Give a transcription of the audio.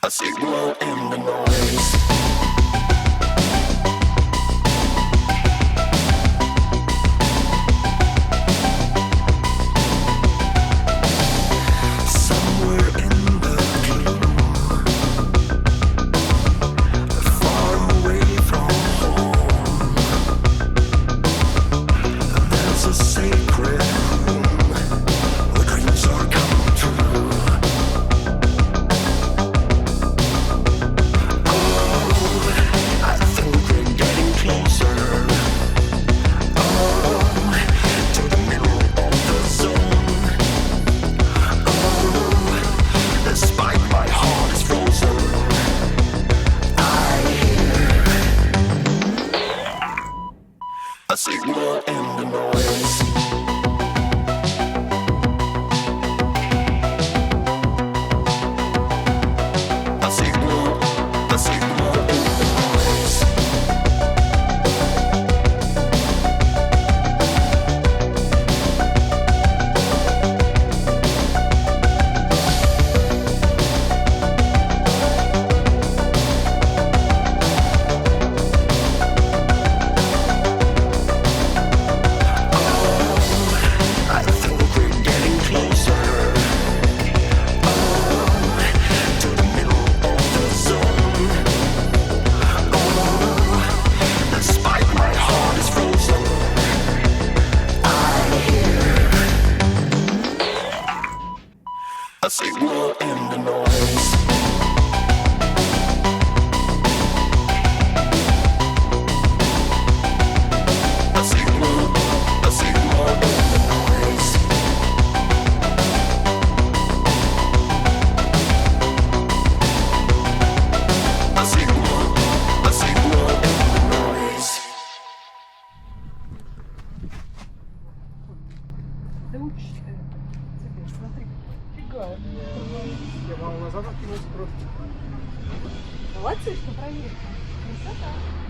A signal in the noise. Somewhere in the gloom, far away from home, there's a sacred room where dreams are come true. I think we're getting closer. Oh, to the middle of the zone. Oh, despite my heart is frozen, I hear a signal in the noise. A signal in the noise. I think we're getting closer. Oh, to the middle of the zone. Oh, despite my heart is frozen, I hear a signal in the noise. A signal in the noise. A signal in the noise. Да учишь ты это. Теперь смотри, фига. Я вам назад откинулся просто. Молодцы, что проверили. Красота.